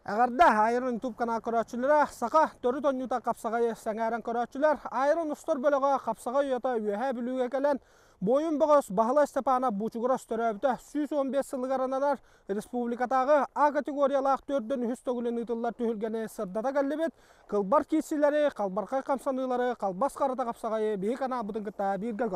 Agarda ayırın YouTube kanal koraççılara saka törü tonyuta kapsagayı sengaren koraççılar ayırın ustor bölüge kapsagayı yata üyehe bülüge gelen boyun boğaz Bahala Stepana buçuguras töröbüte 115 yıllık aranalar Respublikatağı A kategoriyalaq 4'dün hüstogülün ıtıllar tühülgeni sırdata gallibet kılbar kisileri, kalbarkay kamsanıları, kalbas karata kapsagayı bir kana budun gıtta bir gel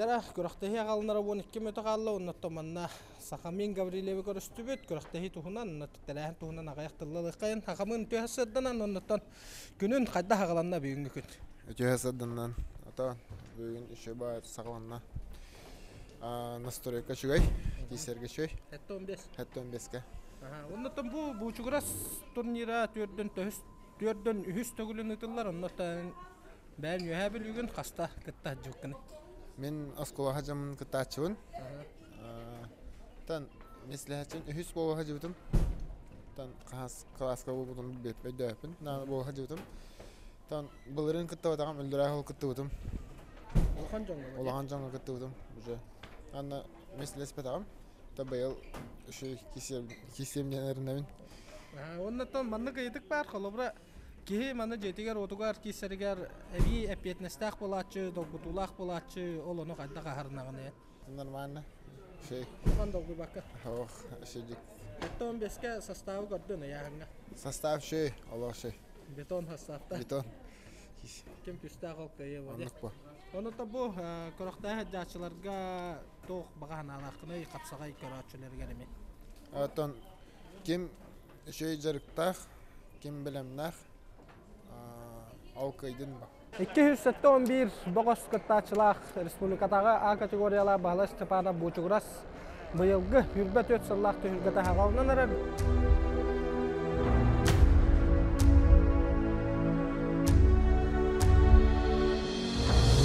Dara kuraqtahi aqalnara 12 metre qallı onnattamanna Saqamin Gavrilevi görüstübüt kuraqtahi tuhunan onnattalahın tuhunan aqayaqtıllıqayın haqamın tühassaddan onnattan günün qayda haqalanna bugünkü gün. Tühassaddan ata bugün işe bayat saqlanna. Nastoreka şugay kiserge şoy. Hatta 15. Hatta 15'ke. Onnattan bu çuguras turnira türdün ühüs tögülün ıtıllar onnattan ben yuhabil bugün qasta qıtta juqqını. Men askola hacamın kıtaçın. Tan meslehatçın ühüs bol hacıbıdım. Tan klaska buludum betme döpün. Na bol hacıbıdım. Tan bulların kıtta vatağım öldüray hol kıtta butum. Olahan canlı kıtta butum. Anna mesles betağım. Ta bayıl şey kisem denerinde ben. Onnattan manna kıydık bar kolobra. Ki mana jetiger otugar kiseriger evi epiyetnestaq bolatçı, dogutulaq bolatçı, olonu qayda qaharnağını. Normalne. Şey. Qanday bu bakka? Oh, şeydik. Beton 15'ke sastavı gördün ya hanga. Sastav şey, Allah şey. Beton sastavda. Beton. Kim küstaq olqayı var. Anlık bu. Onu da bu quraqta hajjaçılarga toq bağanalaqını qapsagay körəçülərə gəlmə. Atan kim şey jarıqtaq, kim bilemnaq. Alkaydın mı? 211 boğaz kıttaçılaq Respublikatağı A kategoriyalar Bahala Stepana buçuguras bıyılgı hürbet öt sallaq tühülgete haqalından arar.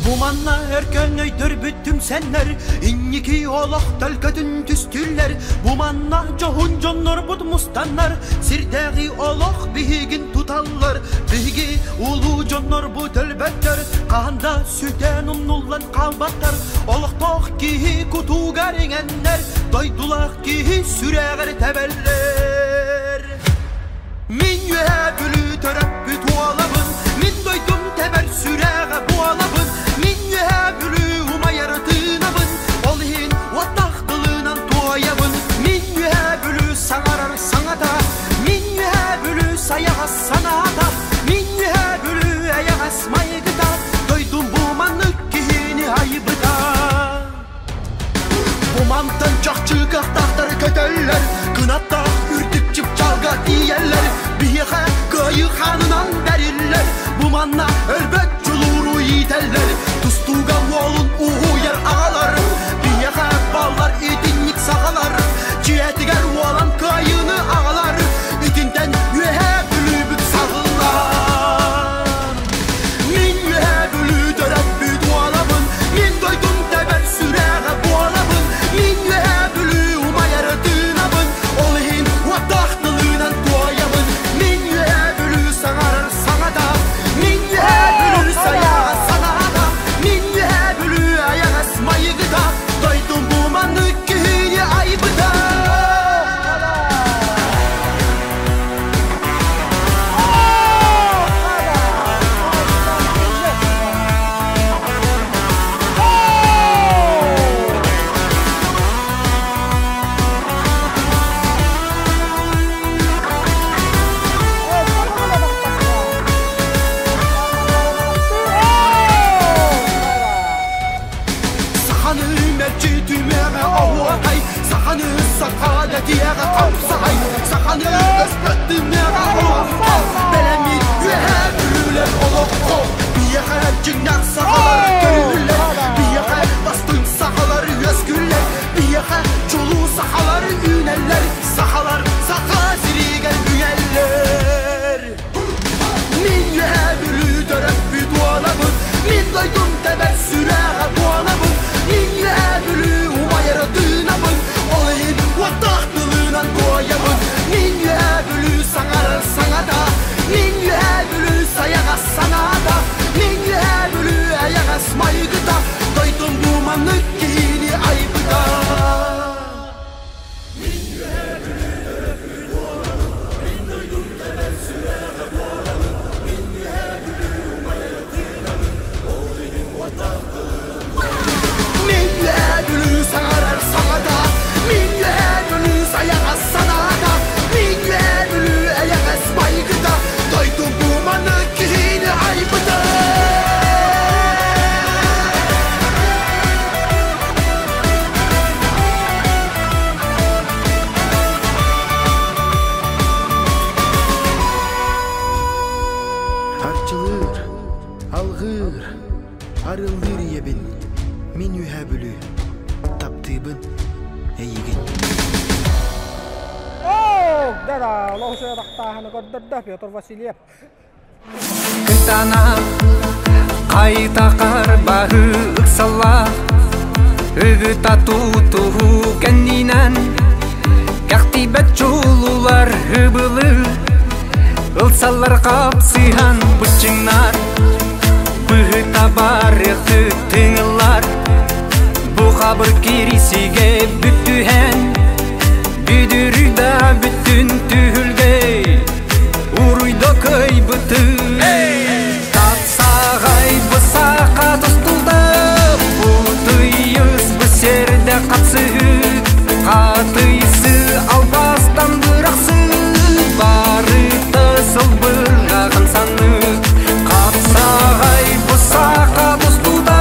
Bumanna erken öydür büttüm senler İnniki olaq tölkötün tüstüller Bumanna johun jonlar bud mustanlar Sirdegi olaq bihigin tutallar Bihigi ulu jonlar bu tölbetler Qahanda süten umnullan qalbatlar Olaq toq kihi kutu garingenler Doydulaq kihi süreğer tebeller Min yühe bülü törep büt oğlabın Min doydum teber süreğe bu alabın Min yühe bülü uma yaratınabın Olhin vataqdılığınan tuayabın Min yühe bülü sağarar sanata Min yühe bülü sayağa sanata Min yühe bülü ayağa maygıda Doydum bu manlık kihini ayıbıda Bu mantan çakçı qahtaqtar kötüller Kınatta ürtük çıp çalga diyeller Bihe kayı xanınan beriller Bu manna ölbet çuluru yiteller Tustuga olun uhu yer ağalar Bihe ballar itinlik sağalar Cihetiger olan kayını ağalar İtinden yühe bülübük sağılar Min yühe bülü dörep büt oğlabın Min doydum teber süreğe bu alabın Min yühe bülü uma yaratınabın Olhin vataqdılığınan tuayabın Arılır yebin min ühebülü taptığın eyigen. Да, лоуша тахтахана көрдөрдө Петр Васильев. Кытана кайта карбахы ыксалла Үгү тату туху кеннинен Кактибет чулулар хыбылы Ылсаллар капсыхан бычыңнар Быгыта барықты тыңылар Бу хабыр кирисиге бүттүхен Büdürü da bütün tühülgey Uruyda köy bıtı Tatsağay bısaka tustulda Butuyuz bıserde kapsı Katıysı albastan bıraksı Barıta sılbırgağın sanı Kapsağay bısaka tustulda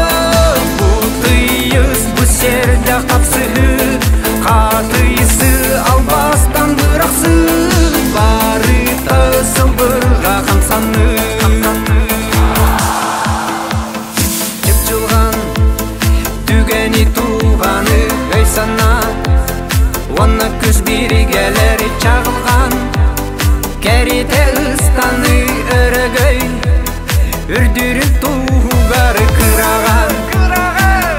Butuyuz bıserde kapsı Katıysı albastan bıraksı Barıta sılbırgağın sanı Çıpçılgan tügeni tuğanı öy sana Ona küs biri geler çağılgan Kerite ıstanı örgöy Ürdürün tuğgarı kırağan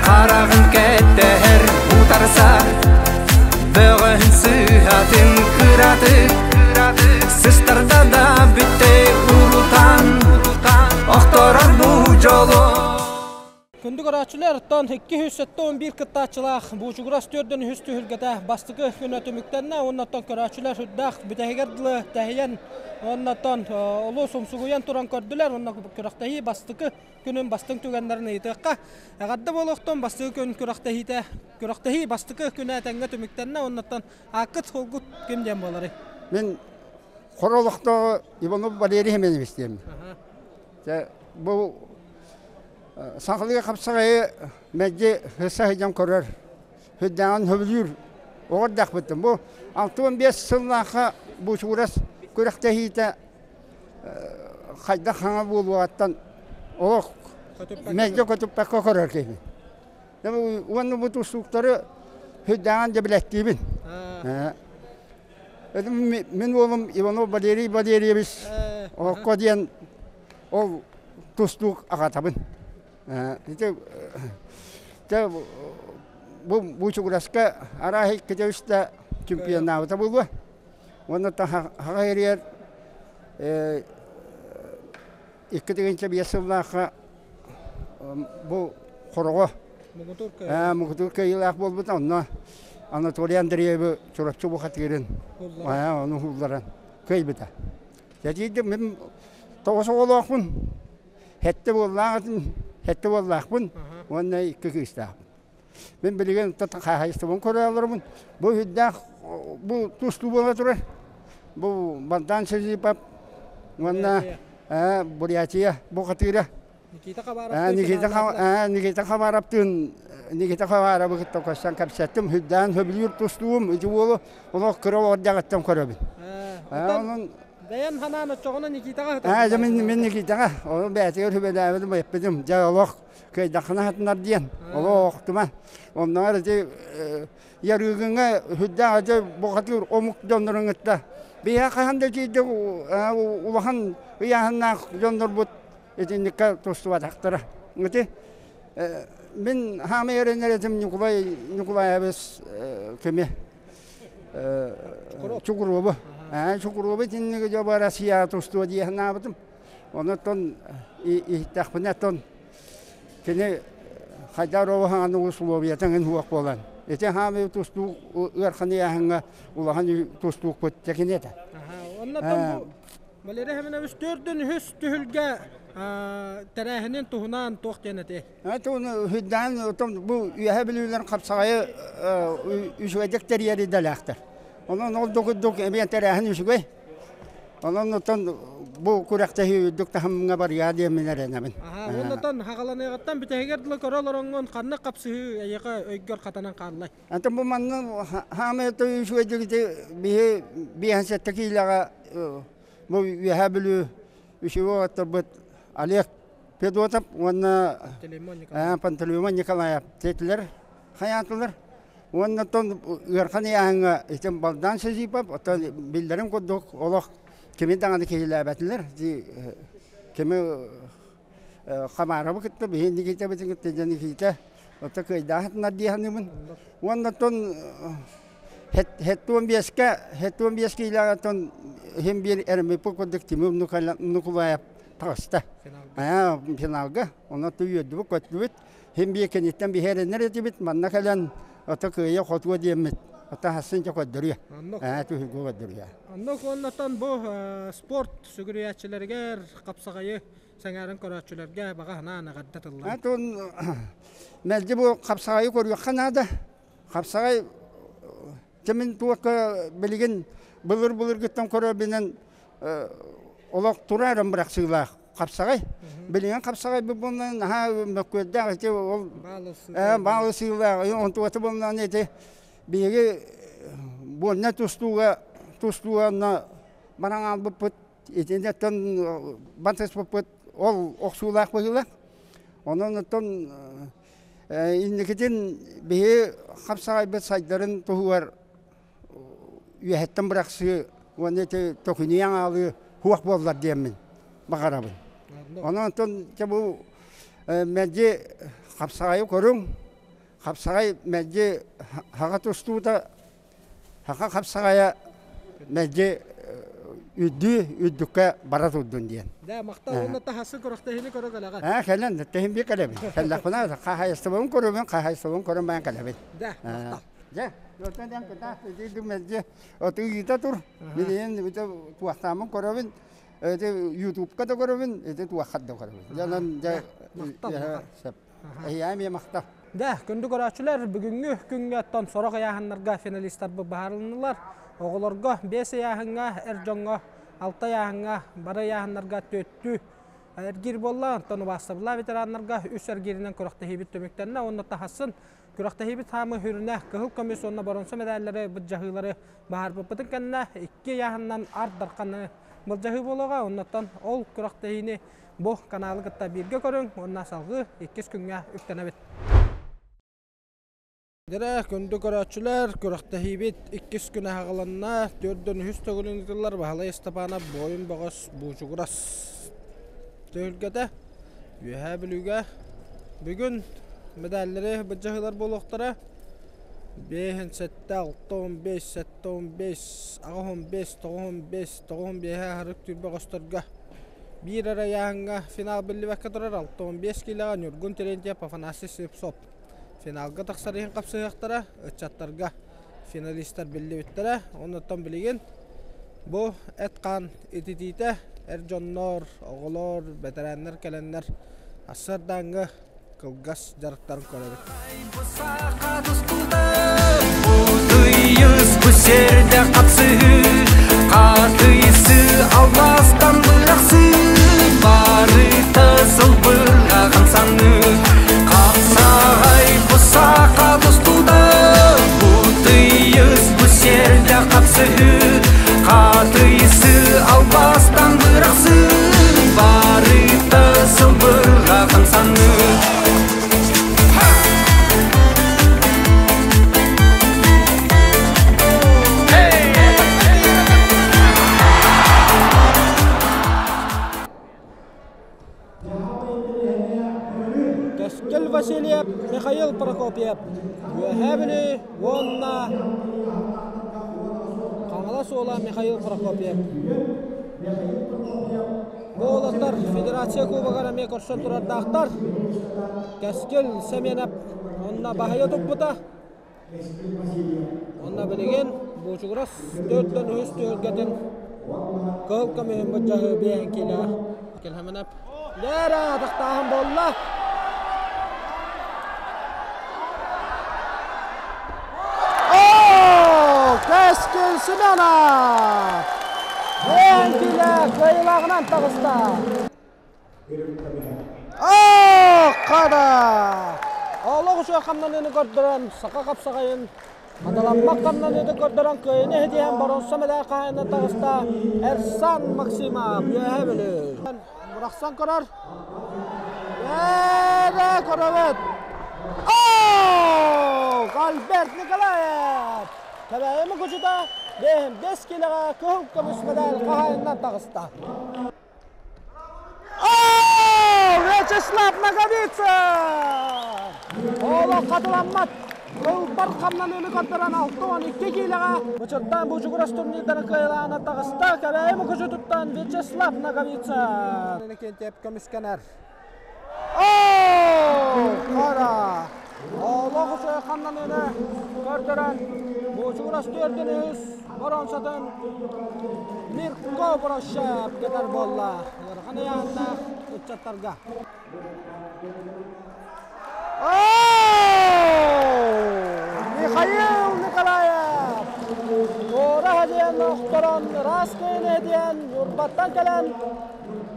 Karağın ketteher utarsa Böğün sıhhatın kıratı Sıstarda da bitti urutan Oktorar bu jolu Күндүк арачылар тон 211 кыттачылах бужуграс төрдөн хүстү хүлгөтө бастыкы күнөтүмүктенне оннотон көрачылар хүддак бүтегердлы тахиян оннотон олу сумсугуян туран көрдүлөр онна көрактаhi бастыкы күнүн бастың түгендерин ыйтыкка агадда болохтон бастыкы күн көрактаhi бастыкы күнөтөнгө түмүктенне оннотон акыт холгут кимден болары Мен хоролукто Иванов Валерий Хеменов истейм. Бу Саңқылыға қапсағайы мәдде хүсі хыжам көрір, хүддаған хөбілір, оғырдақ бұттым. Бұл 65 сылнаққа бұл шуырас көріқті хейті қайда қаңа болу аттан оқ мәдде көтіп бәкқа көрір кейбін. Оны бұл тұстықтары хүддаған дебілеттейбін. Мен олым Иванов Валерий Валерьевич оққа дейін ол тұстық ағатабын. Бұл чуграска арахи кетеуішті чемпионауыта болу. Оны таға ерер 2005 бұл қорығы мұғытур көйілақ бол бұта. Анатолий Андрееві чурапчы бұқат керін. Оны ғылдаран көй бұта. Мен тоғысы олуақпын. Хетті боллақпын, онына екі күйістақпын. Мен білген қағайыстығын көре алырмын. Бұл хүддақ, бұл тұсту бола тұрар. Бұл бандан сөзі бап, онына Бурятия бұқытыра. Никита қабараптың бұқытта қостан кәпсеттім. Хүддан хөбілер тұстуым, үті болу, олық көрі ордағаттан көребін. Даян хананы чоғына Никитаға Мен Никитаға, ол бәтігер хүбәдәвіді байыппедім. Жа олық көйдақына хатынар дейін, олық оқтыма. Оннағар ярығыңа хүддаға жа бұқатыр омық жондырыңытта. Бейя қағанда жейді ұлақан ұяғыннақ жондыр бұд етіндікке тұсту батақтыра. Мен хаме еренер етім Николай әбес көме чуғырыбы. Шукурубы тиннеге жоба Россия тусту дейін абытым. Онытон ихтақпынаттон кені Хайдаровы хаңаны условиятын хуақ болан. Ете хаме тусту ұрқаны яғынға улахан тустуық көттекен еді. Онытон Валерий Хеменович төрдін хүс түхілге тәрәхінен тұхынан тоқтен әте. Хүддан бұл үйәе білулер қапсағайы үшуәдіктер ері дәләқтір. Onun olduk emeğin üçüge. Onun otan bu kuraktahi dukta hamga var ya diye minerenemin. Ondan hakalanayattan bitegerdiler karalarının kanına kapsı ayağa öygör katanan karlay. Antam bu manın hameto üçüge de bir hansetteki ilaga bu yahabulu üçüge oturup aliyek Федотов, онна Телемон Пантелеймон Николаев, тетілер, хаятылар. Онна тон ырхан яңа итем балдан сызипап, ото билдерим коддук олох кеме даңады кейләбәтилер. Кеме хабарабы китте, бехенди китте, бетин китте, жаны китте. Ото кайдахатнар дияханымын. Онна тон хеттуан беске илага тон хем бир эрмепо коддук тимим Нукулаев тағыста. Финалга, оны түйеді бұл көттібіт. Хем бир кенеттен бихеренер етібіт, манна кәлен ото күйе қотуа деймет. Ото хасын жа көддірия. Түйігі көддірия. Аннық оннатан бұл спорт сүгіріятчілергер, қапсағайы сәңәрін көратчілерге баға ханана ғаддатылар. Атон мәлді бұл қапсағайы көргі қанады. Қапсағай жемін туаққа білген бұлыр күттен көрі олақ тұрарым бірақ сыйлақ қапсағай. Білген қапсағай бұлынан мөккөдді әте ол балы сыйлақ. Онтуаты бұлынан әте бейге бұлына тұстуға бараң алып бұт, етендеттен батыс бұт, ол оқсулақ бұғылақ. Оның ұттын индекетін бейге қапсағай бұт сайдарын тұғылар үйәттен бірақ сый, оны әте тоқыны яң алы хуақ болдар деймін, бағарабын. Оның ұттын бұл мәлде қапсағайы көрің, қапсағай мәлде хаға тұстуыда, хаға қапсағайы мәлде үддікке бара тұддың дейін. Да, мақта оны тахасы көріқтәхіні көрі қалаға. Кәлін, тәхін бей кәлебін. Кәллақпына қағайыстығын көрімен, қағайыстығын көрім бән кәлебін. Да, мақта. Да, өттен күта, өтейді мәлде оты үйті тұр. Мен туақтамын көрімен, YouTube-ка да көрімен, туақат да көрімен. Жалан, әйәме мақта. Да, күнді көрәтшілер бүгінгі күнге аттан сорық аяғынларға финалистар бұл бағарылынылар. Оғыларға 5 аяғынға, әржонға, 6 аяғынға, бары аяғынларға төттү. Әргер болла, антону бастабыла ветеранларға үс әргерінен күріқті хейбіт төмектеріне, оны тахасын күріқті хейбіт хамы хүріне кығыл комиссионына баронсы медаллары бұд жағылары бағар бұппытын кәніне 2 аяғынан ардарқаны бұл жағы болуға, оннаттан ол күріқті хейіне бұл каналы қытта бірге көрің, онына салғы 2 күнге үктенебет. Дәрі күнді көрәтшілер, күріқті хейбет 2 күні ағыланына 4-дің үз төгіліңділер бағалы естапана бойын бағыз бұжығырас. Төгілгеді, үйе білуге бүгін медаллері бұджағылар болуқтары 5 сәтті 6-15, 7-15, 15, 9-15, 9-15 harық түрбі қостырға. Bir ara yağınға final білі бәкке тұрар 6-15 келіға Нұргүн Терентьев Пафанасис Сепсоп. Финалға тақсарыйын қапсығықтара, үтчаттарға финалистар білі біттірі. Оныттан білеген бұл әтқан ететейті әржоннор, оғылор, бәтерәнлер кәләнлер асырдаңғы қылғас жарықтарын көреді. Бұдыйыз бүсерді қапсы, қатыйсы алластан бұлақсы, бары тасыл бұлағын саны. Қапсағай бұсақа тұстуда, бұдыйыз бүсерді қапсы, қатыйсы алластан бұлақсы, бары тасыл бұлағын саны. Кәскел Васильев, Михаил Прокопьев. Өһәбілі, онна қаңала сола Михаил Прокопьев. Болаттар Федерация Кубағар әме көршін тұрардақтар. Кәскел Семенеп, онна бағайы тұппыта. Онна білеген, бұжығырас 4-дің үз төгілгетін қыл көмейін бұджағы бейін келі. Келхеменеп. Дәрі атықтағын болла. Кәскел Семенеп! Бейін келі қайылағынан тағыста. Қада! Олығы шөй қамнан ені көрдірін, сақа қапсағайын. Адаланмақ қамнан ені көрдірін, көйіне хедейін баронсы мәләр қайына тағыста. Әрсан Максимов, өйе білі. Бұрақсан көрір. Эре көрөбөт. Альберт Николаев. Табайымы күчүдө 5 килога көк көмүс медаль кайынан тагыста. Вячеслав Наговицын. Ола катыламат. Кылпар камнан өлү каттыран 6-12 килога. Бычырдан бу жугурас турнирден кайлагана тагыста. Табайымы күчүтүттан Вячеслав Наговицын. Кентеп көмүскенер. Кара. Ола кучу камнан өлү каттыран. Бу жугурас төрдүнүз. Боронсадан Мирко Борошев кетер болла. Ярганы янда учаттарга. Михаил Николаев. Ора хадиен охторон раскын еден урбаттан келен.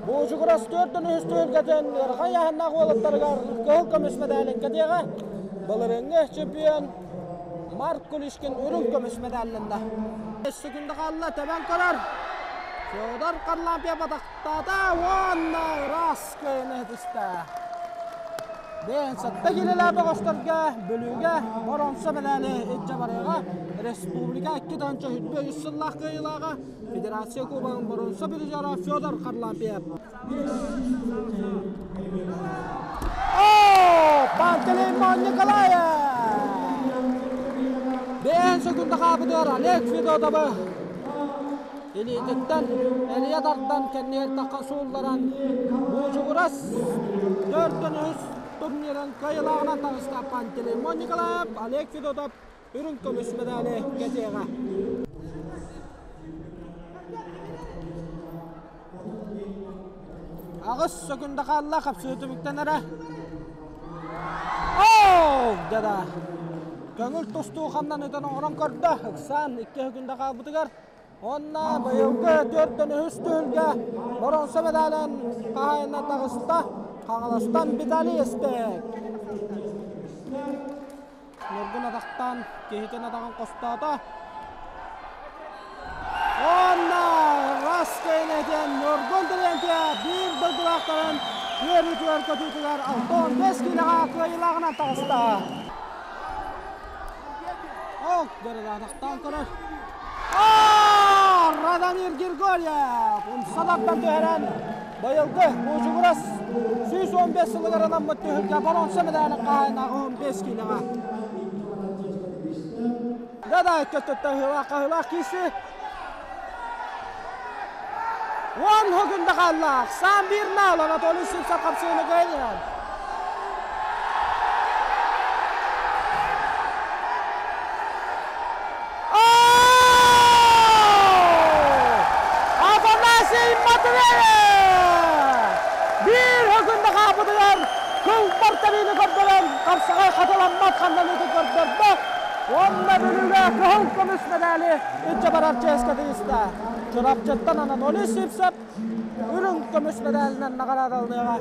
Бу жугурас төрдүнүз төлгөтөн ярган янда голоттаргар көк көмүс медалин кедеге. Балырыңы чемпион Марк Кулишкин өрүн көмүс медалында. 5 секунда қалла табан көрөр. Федор Карлампия батақтада онна раскын едісті. Ден сатта келелі бағыстарға бөлуге боронса медалі етчі барыға Республика 2-ті хүтбе 100 сыллақ қиылаға Федерация Кубағын боронса біржара Федор Карлампия. Пантелеймон Николаев. 5 секунда қабыдыр Олег Федотовы. Елететтен, әлиядардан кәннер таққан суылдаран бұл жуғырас 4-үз турнирін қайылағына тағыста Пантелеймон Николаев, Олег Федотов үрін көміс медалі кетеға. Ағыз секунда қалла қапсы өтіміктен әрі. Деді. Көңіл тұсту қамнан өтін оңыран көрді. Үксан 2 күнді қалбытығар. Онна бұйылғы 4-үз төлге боронса медалін қағайына тағыста қағаластан бедалі еспек. Нұргын адақтан кейтен адағын қостады. Онна раскайын еден Нұргын діренде бір бұлдылақтарын көрі көтітігер 6-15 килоға көйілағынан тағыста. Дөрі адақтан көрір. Радамир Григорьев. Умсадаттан төхерен байылды. Бұл жуғырас 115 сылығырынан мұттығылға боронса медалі қайынағы 15 килоға. Дада көттітті хылақ кейсі. 10 хүгінді қаллақ. Сан бір нал Анатолий Сипсар қапсығыны көйінен. Bir hükümde kapıdılar. Kılpar tabiini gördüler. Kapsağay katalanmaz kandanıdı gördüler. Onunla bölüyle kıhıl kömüs medali. İnce bararçı eskadıyızda. Çorapçıttan Anatolий Sipsar ürün kömüs medalinden nakarat alınığa.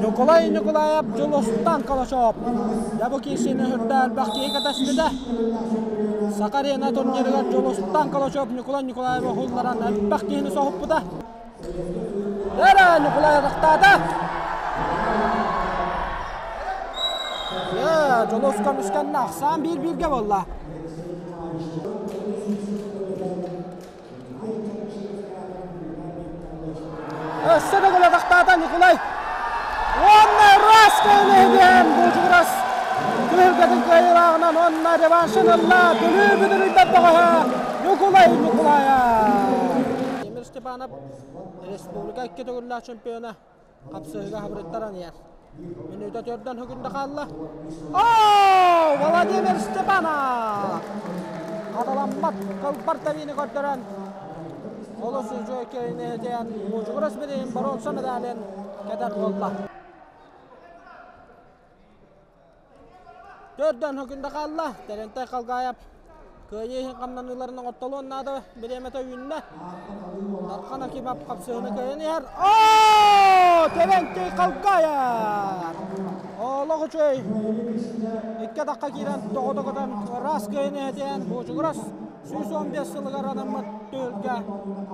Nikolay Nikolayev Julustan Kalaşov. Ya bu kişinin hürdel baktiği katasıdı. Sakarya turniriga Julustan Kalaşov Nikolay Nikolayev'e huldaran baktiğini soğup bu da. Dere Nikolay rıhtada. Ya Julus kömüsken naqsan bir-birge valla. Össene gole rıhtada Nikolay. Onunla raskayın edin bu jugras. Gülgedin kayırağından onunla revanşınınla bülü-bülü'nden bağa Nikolayev. Emir Stepanov Respublika 2 tugurlar çempiyonu kapsığıga habretleran yer. Minüde 4'den hükümde kaldı. Vladimir Stepanov. Katalanmat kılpar tabiini gördüren. Olu sözü ökeyini edeyen bu jugras bireyim baronsa medalin keder oldu. 4'den hükümde kaldı. Terentay kalgayap. Köyü kamlanılarının ortaluğun adı bir emete ünlü. Darkan akibap kapsığını köyünü yer. Terentay kalgayap. Oğlu küçüy. 2 dakika giren toğuduğudan ras köyünü edeyen bu jugras 115 yıllık aranımı tühülge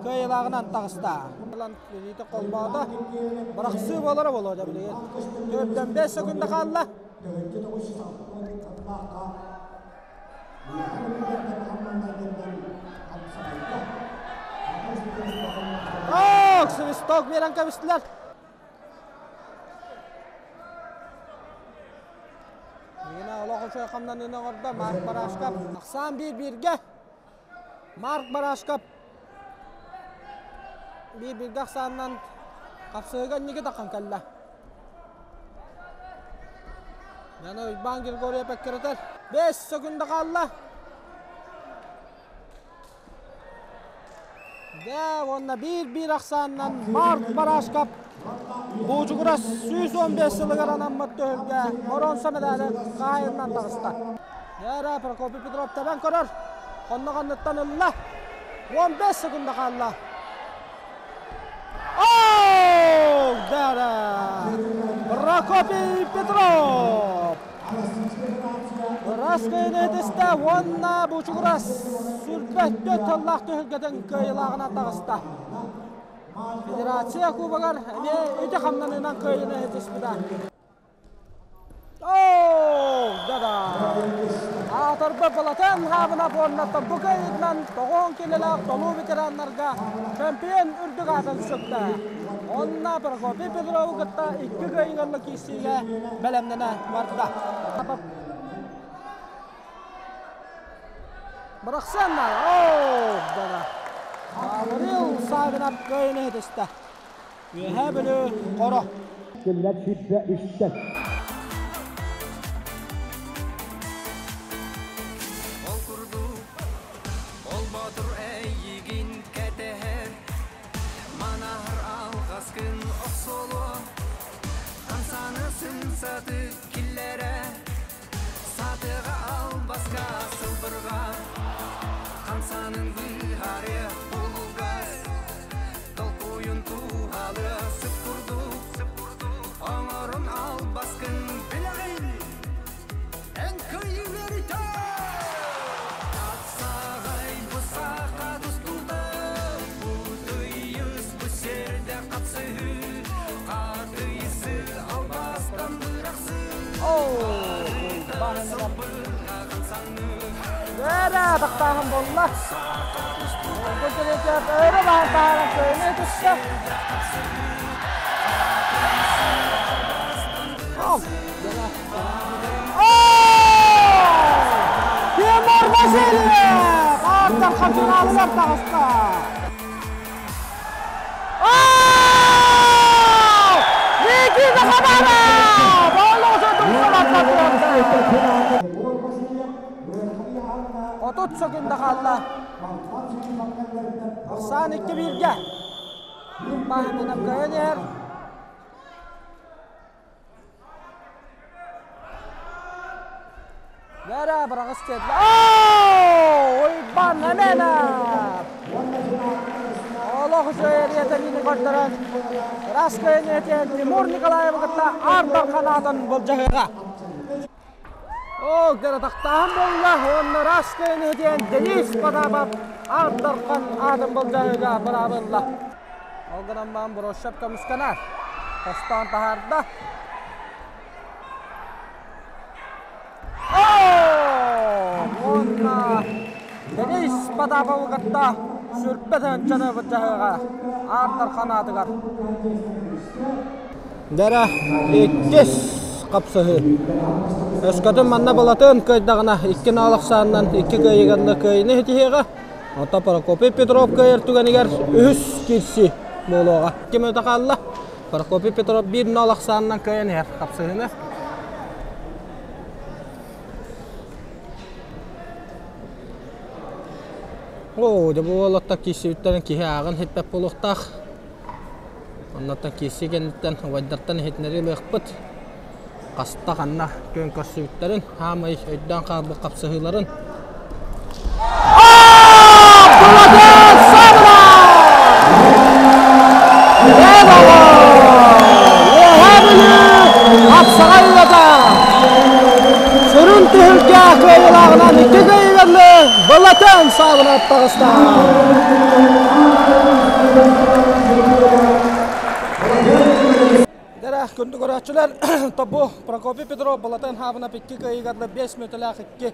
kıyılağınan tağısta. Lan biriydi kolbağı bıraksı boları bolu da bileyim. 4'ten 5 sekunda kaldı. Stok veren kavisler. Yine Allah hoşça kamdan yine orada Mark Baraşkap. Aksan 1-1'ge. Mark Baraşkap. 1-1'ge aksandan kapsayıgan nige takan kalla. Yani Bangir Gorya Pekkereter. 5 sekunda kaldı. Ve onunla 1-1 aksandan Mark Baraşkap. Bucuğura 115 yılı garanan Mattölge. Moronsa medali kayından tağısta. Yara Prokopi Petrov teben korar. Onunla kanıttan ılla. 15 sekunda kaldı. Oh! Dara! Prokopi Petrov! Raskayın ediste onunla bucuğura sürtbet 4 Allah tühülgeden kıyılağına tağısta. Federasiya kubagar öte kamdanından kıyını edisbida. Oh! Dada! Atarba balatan habına pornatta bu kayıtlan 9 kilolar dolu veteranlarga şampiyon ürdük atan söktü. Onna Prokopi Petrov'u gıtta 2 kayınlarlık istiyle belemdene vardı. Bıraksanlar. Oh! Dada! Avril sahibine köyüne hediste. Mühebeli koru. Millet şifre üstten. Ol kurdu, ol batur eyyigin keteher. Manahar alğaskın oksolu. Kamsanısın satı killere. Satığa al baska sılbırga. Kamsanın biharı bulgar. Dolkuyun tuhalı sıpurdu. Onurun al baskın bileğin. En kıyıları da. Atsağay bu sağa dustulda. Bu duyuz bu serde kapsıhı. Kadıyısı al bastan bıraksın. Yara taktahım bolla. Bu süreçler öyle bağırtarak köyüne hediste. Oh! Timur Vasilyev! Artık kapınalılar tağısta. Viki de kamarı! Boğulu uçurdum salatlatırdı. 30 sekunda kaldı. Aksan 2-1'ge. Bahmin'e köyünür. Yara bırakız kedli. Uyban hemen. Allah kuşu eriyeteliğini kurtarın. Raskayın etiyen Timur Nikolayev'ı gıtta Ardar kanadın bulcağıға. Oh, dere taktahım bolla. Onu raskayın etiyen Denis Padabab Ardarkan adım bulcağıға bırabırla. Algınan bağım Broşşap kamuskanar. Kostan taharda. Onna Denis Padabab'ı gıtta sürpeten canı bulcağıға Ardar kanadıgar. Dere ikkes kapsıhı. Öskatın manna balatın köydağına 2 nalıq sağından 2 köyüganlı köyüne hetiyeğe. Ota Prokopi Petrov köyür tügeniger 3 kilsi boluğa. Kim öte kallı? Prokopi Petrov 1 nalıq sağından köyüne her kapsıhını. Oo, da bu olatta kisi ütlerin kihe ağın hitbep boluqtaq. Ondan kisi genitten vajdartan hitneri lığpıt. Qasta qanna kön kisi ütlerin hamayı öyddan qarbu kapsıhıların. Abdulaziz Sabra! Eyvallah! Yehabili Aksaray Sürün tühülge köyülağından 2 köyüganlı Balaten sağlığına Dağıstan. Күндү көрәчүләр табу Прокопий Петров балатан хабына пикки кыйгарлы 5 метрлак 2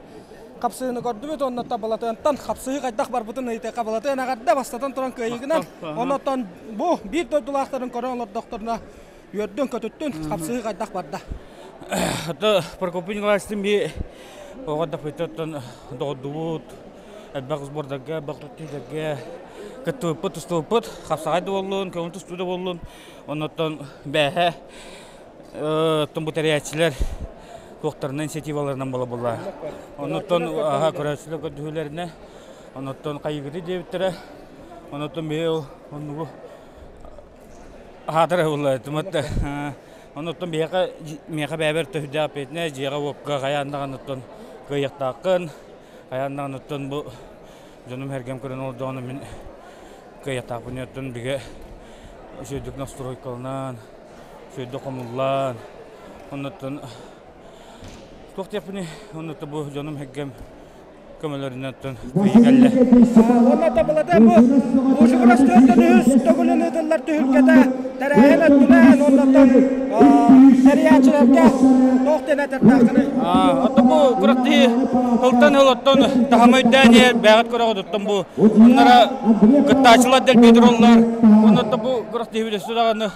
капсыны көрдү бит оннотта балатантан капсыгы кайдак бар бутун ыйты кабалатын агарда бастатан туран кыйгынан оннотан бу бир дойдулактарын көрөңлөр докторуна үйөрдөн көтөттүн капсыгы кайдак барда. Ата Прокопий Николаевичтин би огода пытаттан догдубут Бакыз бордага, бактыдага, кытыпыт, уступыт, хапсагайды боллун, көңүл тустуда боллун. Оннотон бәһә томбутериячилер доктормун инициативаларынан бола. Оннотон көрөчүлөр көдүлөрүнө, оннотон кайгырды дебиттере. Оннотон бел, оннугу хатыры болла, туматта. Оннотон мега бәбер төһдө апетне, жега окка гаяндаганнотон кыяктакын. Аяндан оттон бу жонум хергем көрөн олдону мен кыятапын оттон биге сөйдүк настройкалынан сөйдүк комуллан оннотон токтепни оннотон бу жонум хергем көмөлөрүнөн оттон кыйгалле Оннотон булата бу ушугурастын үс төгүлүн ыдыллар түһүлгөдө тарайын өттүнөн оннотон сериячыларга токтен атартакыны Ото бу куракти хылтан хылоттон тахамайдане бягат көрөгөттөн бу оннара кыттачылар дел бедроллар оннотон бу куракти билесураганы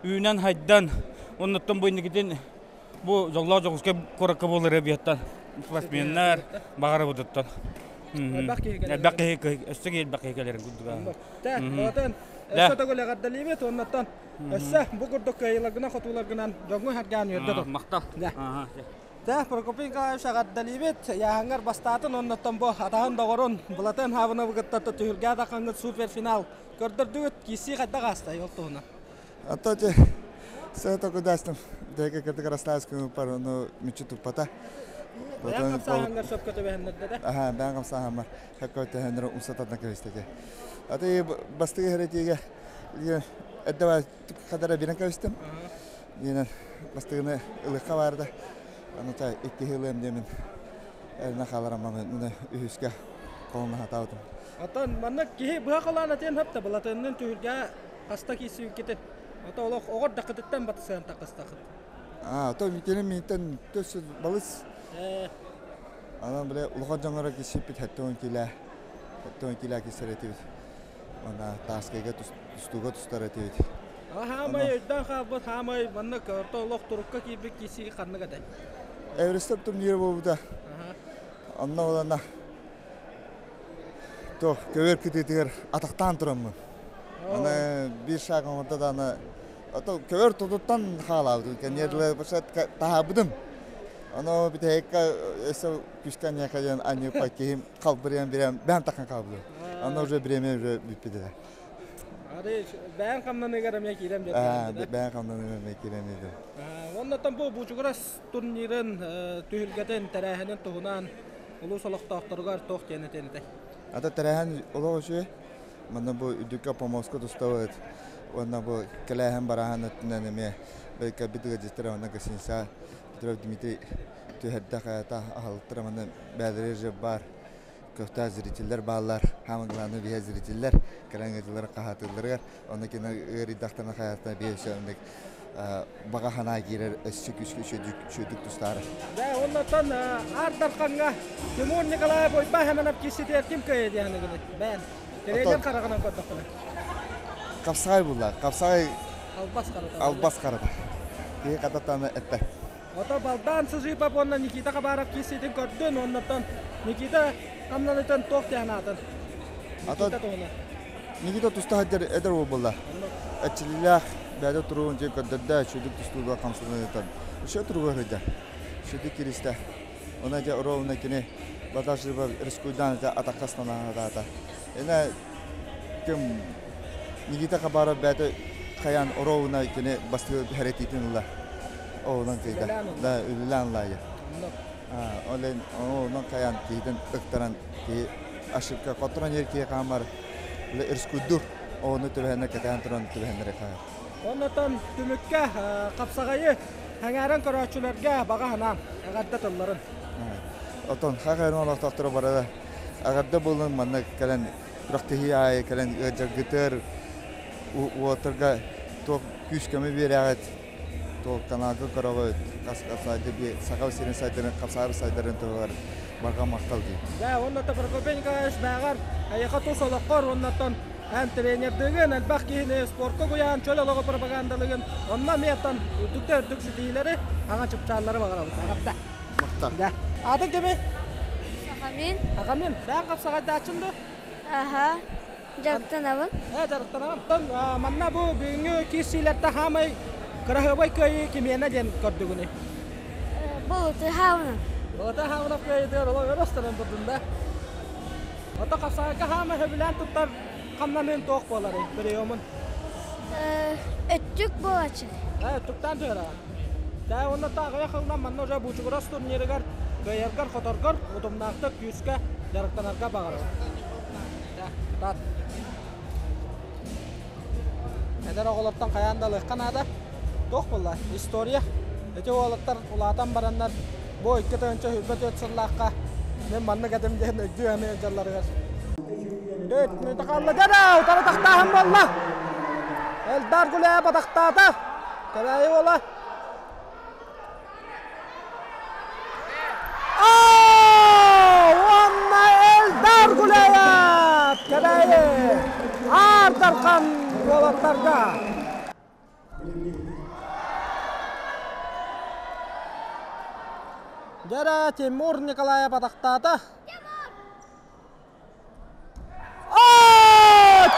үйүнөн хайдан оннотон бу инигиден бу жоллоо жогуске коракка болор эбияттан спортсменнер багара будуттан бакки өстөгел бакки келерин күдүгө та отон эстотогол гаддалибет оннотон эссе бу курдук кайлагына хотуларгынан жогу харган үйөрдө мактал Та Прокопий Николаевич гаддалибет яңгар бастатын оннотон бу атаһын догорун булатын хабына бугаттата түһүлгә да каңгы суперфинал көрдөрдүт киси кайда гаста йолтуна Ата те сето кудастым. Дека категорастаскы парно мичиту пата. Потом саңгар шоп көтөбәһендә Аха, бәңгәм саһамар. Хакката хәндер усататна кәвестәге. Ата бастыгы хәрәтигә әдәва кадәр бирен кәвестем. Дина бастыгыны ылыкка барды. Анта 2 ел эмдемен. Әлнә халарама менә үскә колны хатаудым. Атан манна ки бу калана тен хапта булатыннан түһүлгә хаста киси китет. Ата олох огор дакыттан батсан такыстакы. То митенен минтен төс балыс. Анан беле улга жаңара кисип хаттон килә. Хаттон килә кисеретибез. Ана таскеге тустуга тустаретибез. Хамай өйдөн хабы хамай манна кортолох турукка кибик киси канныга да. Эврестеп турнир болуда. Анна олана. То көөр китетер атактан тураммын. Ана бир шагым орда да ана ато көөр тутуттан халабды. Кенерле башат таабыдым. Ана битекка эсо күскән якаян аны пакем калбырян берем. Бән такан калды. Ана уже биреме уже биппеде. Аре бән камнан эгерем я кирем деп. Бән камнан эгерем кирем иде. Оннотон бу бучуграс турнирын түһүлгәтен тарахынын тугунан улус олоктокторгар тох кенетенде. Ата тарахан олоошу мана бу үдүккө помоско туставыт. Онна бу келеһен барахан өттүнөнеме бека битиге жестер онна гасинса Петров Дмитрий түһәддә хата ахалтыра мана бәдерер бар. Көфта зрительлер баллар, хамыгланы бия зрительлер, караңгылар кахатылар, онда кино редакторна хаятта биешәндек бага хана кирер өссү күскү шөдүк тустары. Да, оннотон ардарканга Тимур Николаев ойба хәмәнап киситер ким кайды яны гыны. Бән. Тереген карагынан көрдүк. Капсай була, капсай Албас карата. Ки кататаны этте. Ото балдан сыжыпап онна Никита кабарап киситин көрдүн, оннотон Никита камнанытын токтянатын. Ата Никита тустахадер эдер болла. Ачилла бәдә туруын же көрдөрдө шөдүк тустууга камсынытын. Ошо туруга хөдө. Шөдүк киристе. Она же уровна кине бадашыба рискуйдан да атакастана дата. Эне кем Никита кабарап бәдә каян уровна кине басты хәрәкетинла. Онан кайда. Да, үлән лая. Олен онан каян киден ыктаран ки ашыкка котран ерке камар ле ирскудур оны төбәнә кәтән торан төбәнә кая. Оннотон түмүккә капсагайы хәңәрен көрәчүләргә багана агадда тылларын. Отон хагарын олак тактыры барада. Агадда булган манна калан практики ай калан гытыр уотерга топ күскәме берәгәт толканагы корогой каскасайды би сагав сирен сайдарын капсабы сайдарын тоғар бага мактал ди. Да, оннотта Прокопенко багар аяка тосолоккор оннотон һәм тренердеген албах кийне спортка куян чөлөлөгө пропагандалыгын онна меттан үтүктөр дүксү дийлери ага чыпчаллары багарабыз. Агапта. Мактал. Да. Адың кеме? Сахамин. Агамин, сән капсага дачынды. Аха. Жарыктанабын. Жарыктанабын. Манна бу бүгүнкү кисилерде хамай кырахыбай көйү кимена ден көрдүгүнү. Болуты хауна. Болуты хауна көйүдөр оло өрөстөрөн турдунда. Ото капсага хама хөбүлән туттар камнанын тоқ болары бириомун. Өттүк болачы. Өттүктан төра. Да, онда тагы якындан манна уже бучугурас турниригер көйөргөр которгор удумнакты күскө жарыктанарга багарып. Да, Эдер оголоттан каяндалык канада тоқ болла история. Эти оголоттар улатан бараннар бу 2 төнчө хүбөт өтсүрлакка мен манна кадемден өйдү жалларыгар. Дөт мүтәкаллы дәдәу тары тақтаһым болла. Элдар гүлә батақтата. Кәбәйі ола. Онна Элдар гүләйәп. Кәбәйі. Ардарқан болаттарға. Дәрі Тимур Николая батақтата.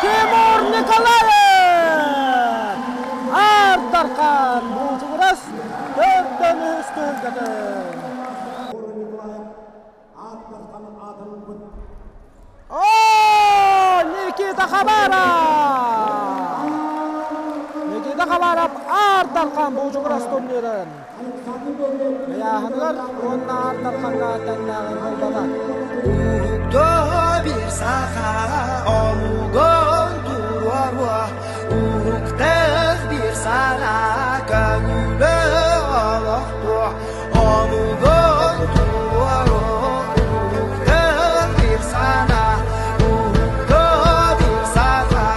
Тимур Николаев! Ардарқан бұлжығырас төрттен үстін кәдім. Никита Хабаров! Никита Хабаров Ардарқан бұлжығырас турнирін. Яғынғар онна Ардарқанға тәннәғын болбада. Bir saha omugon durwa uruktaq bir sana kanule alaqtu omugon durwa uruktaq bir sana bir saha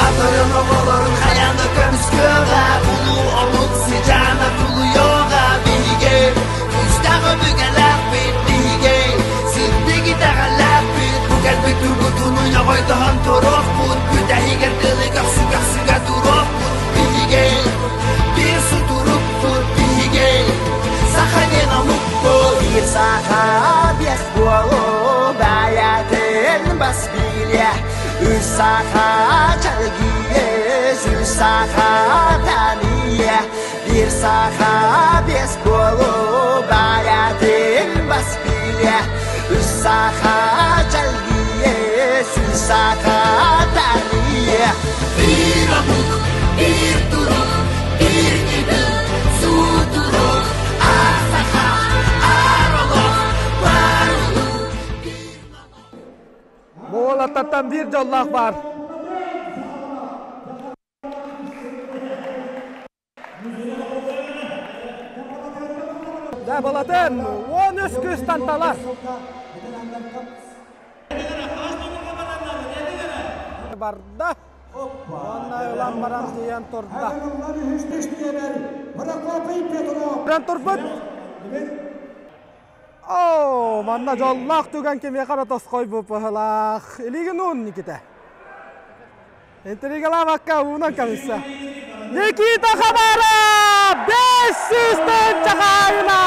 Atarım oğulların hayanda kömüsküğa Ulu omut sicana tulu yoga bilge Üstağı bügeler Tunuya koyduğun turuk bud Güdehi gerdiği kapsı duruk bud Bihigey Bir su durup bud bihigey Sakhanen amuk bud Bir sakha biyak bolu Bayaten bas bilya Üç sakha çalgiye Üç sakha taniye Bir sakha biyak bolu Bayaten bas bilya Üç sakha çalgiye Sakataniye Bir amuk, bir duruk, bir gibi Su duruk, asaka, aroluk, varoluk Bu olattan bir jollak var. Da bolatın 13 küs tantalar. Barda ona ulan baran diyen turda. Ben turbut. Manna jollak tugan kemiye karatos koy bu pahalak. Eligin un Nikita. Entrigala bakka unan kamissa. Nikita Khabarov 500 tön çakayla.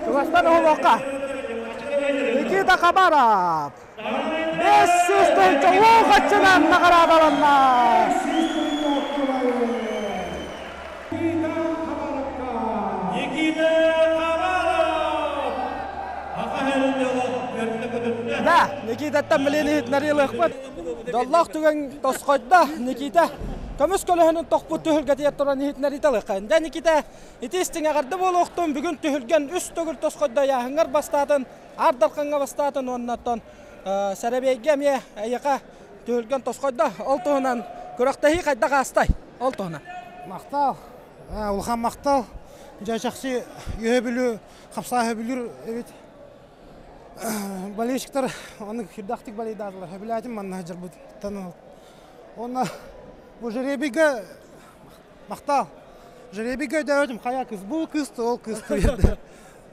Tugastan olokka. Nikita Khabarov 500 tön çavuğu kaçınan nakaradalanma. Да, Никита тамлени нарилых бат. Доллах туган тосқойда Никита. Көмөс көлөһөнүн токпут төһөлгө тиет туран нариталык. Да Никита итистиң агарды болуктун бүгүн төһөлгөн үс төгүл тосқойда яһыңар бастатын, ардарканга бастатын оннаттан сарабейге ме аяка төһөлгөн тосқойда олтуунан көрөктөһи кайда кастай. Олтуунан. Мактал. Улхан мактал. жашақсы үйөбілі, қапса өбілір, evet. Болельщиктар, оны хүрдақтық болейдадылар. Өбіләдім манна жыр бұд таныл. Оны бұл жеребігі мақтал. Жеребігі өдім, қая кыз, бұл кызды, ол кызды берді.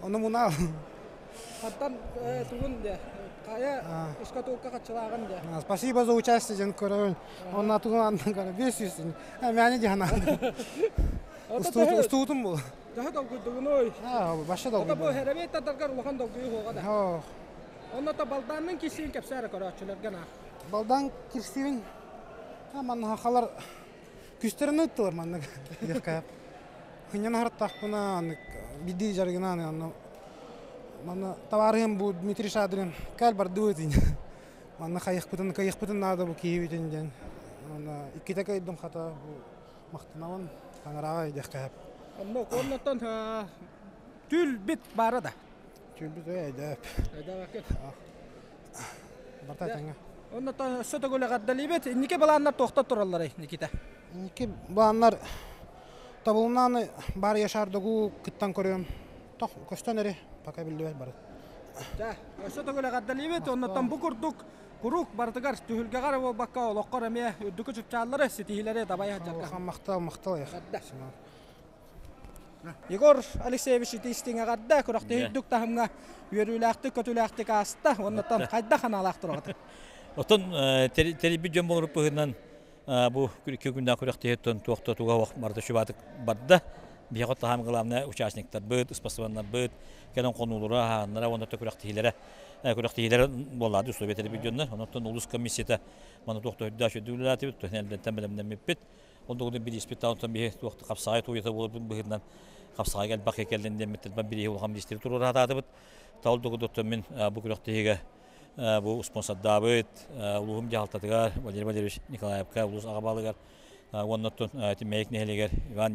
Оны мұна. Қаттан туғын де, қая үшқа туыққа қатшылағын де. Спасибо за участие, жен көрін. Оны туғын андын көрі, 500. Мәне де анады. Ұстуытым бұл. Daha da güldüğün oy. Ha, başa da. O da bu herabet tadargar ulan da güyü hoğada. Ha. Onda da baldanın kişinin kapsara karaçılar gana. Baldan kirsirin. Aman hakalar küsterini uttular manna. Yakap. Hınyan hartaq buna bidi jargına anı. Manna tavarım bu Dmitri Şadrin kalbar duetin. Manna kayık pıtın nada bu kiyivitinden. Manna iki taka iddim hata bu maqtanavan kanarağa yakap. Ondan tül bit bara da. Tül bit öyle. Öyle vakit. Bartaytanga. Ondan söte göle gaddalibet. Nike balanlar toxta turallar Nikita. Nike balanlar tabulundan bar yaşardığı kıttan koruyorum. Tox kösten eri paka bildiler bar. Ja, söte göle gaddalibet ondan bu kurduk. Kuruk bartıgar tühülge gara o bakka loqqara me ödükü çupçalları sitihilere dabaya jarga. Maqtal ya. Егор Алексеевич тестинге гадда көрөктө хүдүк тахымга үйрүлөктү көтүлөктү каста оннотон кайда ханалактыр аты. Отон телевизион болуп бүгүнөн бу күндө көрөктөтөн токтотууга вак барды шубатык бадда бияга тахам главный участниктер быт спасибандар быт келен конуулура нара онда көрөктөйлөр болду условия телевизионнор онтон улус комиссияда мана токтойда шөдүлөтүп төнелден темелемден меппит Ondan bir ispitautan bir vakti kapsayı toyota bulup bugünden kapsayı gel bakı geldiğinde mittel bir yıl ham distri turur hatadı bit. Tavuldu doktor min bu kuraktıyga bu sponsor David uluğum jaltatıgar Valeri Valerievich Nikolayevka ulus ağabalıgar ondan timeyik neheliger Ivan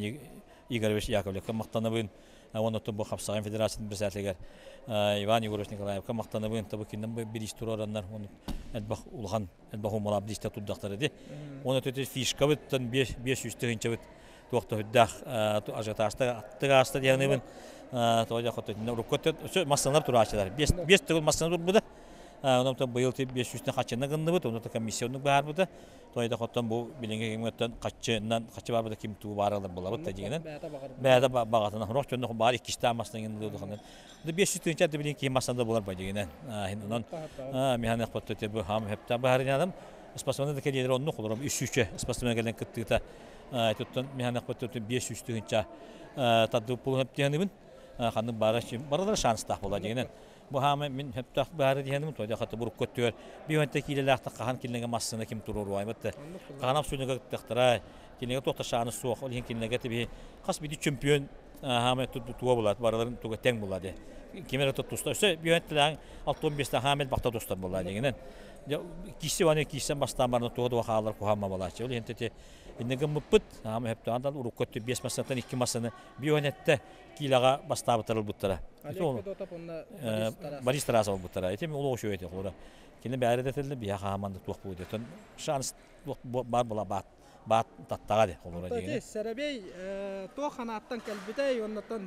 Igorovich Yakovlevka maqtanabın ondan bu kapsayı federasyonun presidentliger Ivan Igorovich Nikolayevka maqtanabın tabii ki bir istiri oranlar onu elbaq ulğan elbaq olmalı bir statut daqtarı di. Onu töte fişka bitten 500 tığınca bit toqta hüddaq ajatasta attıqasta diyəğnəbin toyda xotun rukotet masanlar turaçlar 5 tığıl masanlar burada ondan da bıyıl 500 tə qaçına qındı bit onu da komissiyanın var burada toyda xotun bu bilinge kemətdən qaçı var burada kim tuğu barılar bola bit diyəngən bədə bağatına roq çöndə bar 2 tə masanın yanında xanın 500 tığınca da bilin ki masanda bolar diyəngən ondan mehanik xotete bu ham hepdə barı adam Спасибо, que le dieron no color, y suche, спасибо que le encontré, tutun mihanak patut 500 tığınca, tadı pul hep diyenim, hanım barada şans tah bola diyenen. Bu hamı min hep tah barada diyenim, toyda katı buruk kötüyor. Bir yönte kileler ta kahan kilenge masasına kim turur vay battı. Kahanap suyunu taktıra, kilenge tohta şanı soğuk, olhen kilenge tabi kas bir çempiyon hamı tutuğa bulat, baraların tuğa teng buladı. Kimere tutusta, işte bir yönteler 6-15 hamel bakta dostlar bola diyenen. Kişi var ne kişiden başlamanın toğdu vakalar kuhamma balaçı. Öyle hentete indege mıpıt ama hep tanıdan urukkötü 5 masadan 2 masanı bir yönette kilaga başlabatırıl butlara. Baristara sal butlara. Etem ulu şöyle ete qora. Kine bäre detildi bir hamandı toq bu deton. Şans bar bola bat tattaga de qora degen. Serebey toq qanattan kalbitey ondan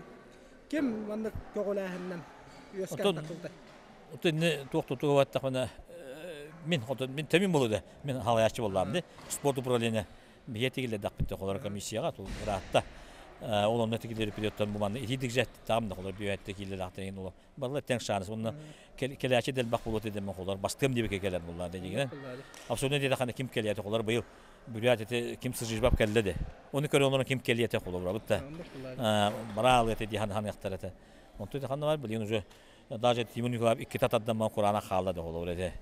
kim mandı qoğulahandan yöskän takıldı. Otenne toq tutuğa vattaqana min temin boluda. Min halayatçı bollamdı. Sport upravleniya biyetigile daqbitte qolar komissiyaga tu rahatta. Onun neticeleri pilottan bu manda ihidik jet tamam da qolar biyetigile daqtayın olar. Barla teң şansı onu kelaçı del baq bolot edem qolar. Bastım diye keler bollar degen. Absolutно dedi qana kim keliyati qolar bu yıl. Büriyatete kim sızjibap kelledi. Onu körü onların kim keliyati qolar butta. Baral ete han yaqtarata. Onu dedi qana var bilin ucu. Даже Тимур Николаев 2 татадан ман Кур'ана қалады олар еді.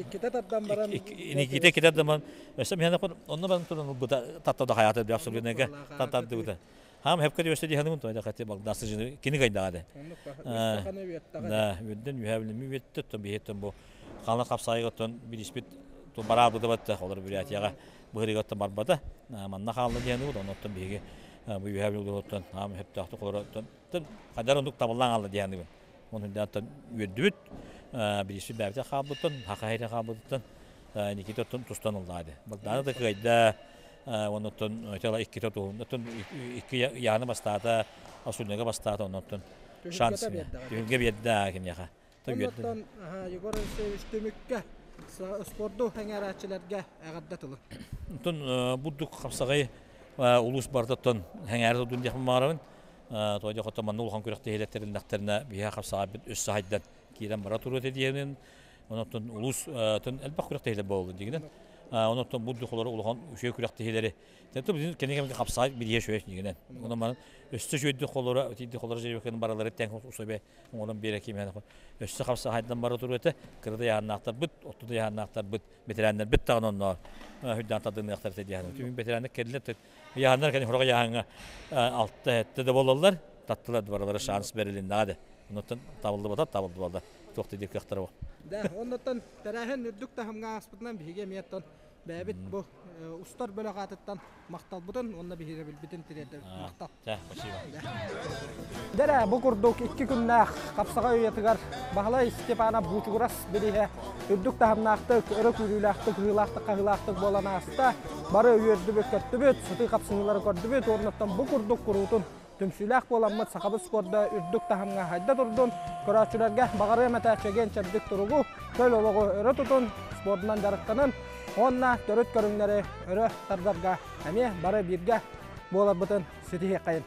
2 татадан баран. Iki tatадан. Mesela mihana onu ben tutan bu tatada hayatı bir absolutne tatadı bu da. Ham hep kadar işte hanımın toyda katı bak dasıcı kini kaydadı. Da yünden yühevlimi vetti tabii hetten bu. Kanla kapsayı gotan bir ispit to barabu da battı olur bir yatiyaga. Bu heri gotan barbada. Manna kaldı diyanı bu da ondan bir bu yühevli gotan ham hep tahtı koloratan. Kadar onduk taballan aldı diyanı bu. Onun da yüdüt birisi bərdə qabıtın, haqayda qabıtın, Nikita tustan oldu. Bak daha da kayda onun ötela iki tutu, iki yanı bastata асулнага бастаат оннотон шанс түһүнгэ биэддаа кимяха Оннотон Егор Алексеевич төмүккө спорту хәңәрәчеләргә әгәддәтеле. Тон буддук капсагай улус бардаттан хәңәр дун дихм марабын. Тойда хата манул хан күрәктә хәләтләрен нәхтәренә бия капсага бит өс саһайдан кирән бара туры дигәнен. Оннотон улус тон әлбәт күрәктә хәлә булды дигән. Оннотон буддуклары улган үше күрәктә хәләре. Тәтү без кенегә капсага бир яшәү дигән. Оннан ман өстө җөйдә коллары тиде коллары җәйбәкән баралары тәң усыбе. Оннан бер кимәне. Өстө капсагайдан бара туры әтә. Кырда яннактар бит, оттуда яннактар бит, ветераннар бит тагыннан. Хүддән тадын яктар дигән. Түмин ветераннар келле яннар кәне хорга яңа алтта әтте дә булалар. Таттылар баралары шанс берилен нады. Оннан табылды булды. Тохты дип яктар. Да, оннан тәрәһен үрдүк тәһәмгә аспытнан биге мияттан бәбит бу устар бөләгатыттан мактал бутын, онна биге битен тирәдә мактал. Да, спасибо. Дәрә бу курдук 2 көннәк капсага уятыгар Бахлай Степана Бучуграс бире үрдүк тәһәмнакты, өрө күрүләкты, кыйлакты болан аста бары үрдү көттүбөт, сыты капсыгылары көрдүбөт, орнаттан бу курдук курутун төмсүләк боламмы сакабы спортда үрдүк тәһәмгә хайда турдун, көрәчүләргә багары мәтәчеген чәрдик туругу, төл олого өрө тутун спортнан жарыктанын, онна төрөт көрүңнәре өрө тардарга, әме бары биргә болар бутын ситие кайын.